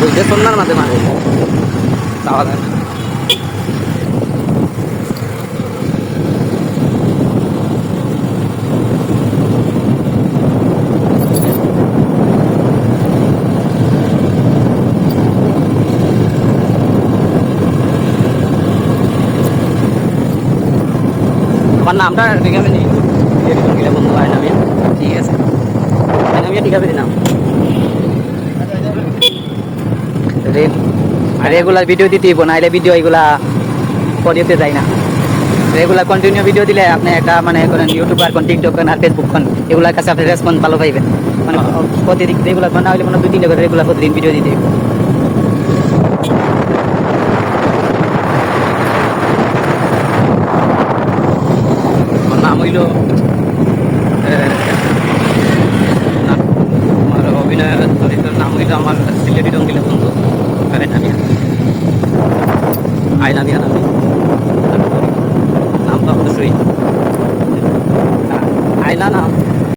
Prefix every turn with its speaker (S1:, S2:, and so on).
S1: বুঝতে শোনার মাঝে মাঝে যাওয়া যায় না। আমার নামটা ঠিক আছে নেই বন্ধু আয়নামিয়া, ঠিক আছে আয়নামিয়া ঠিক আছে নাম। রেগুলার ভিডিও দিতে নাইলে ভিডিও এগুলা পড়িতে যায় না। রেগুলার কন্টিনিউ ভিডিও দিলে আপনি একটা মানে করেন ইউটিউবার কোন টিকটক আর ফেসবুক কোন এগুলার কাছে আপনি রেসপন্স ভালো পাইবেন। মানে প্রতিদিন রেগুলার না হলে মানে 2-3 করে রেগুলার প্রতিদিন ভিডিও দিতে হইব। আমার নাম হইল আমার অভিনয় চরিত্রের নাম হইল আমার সিলেটি রঙ্গিলা বন্ধু আয়নামিয়া। আয়নামিয়া নামে নাম তো অবশ্যই আয়না নাম।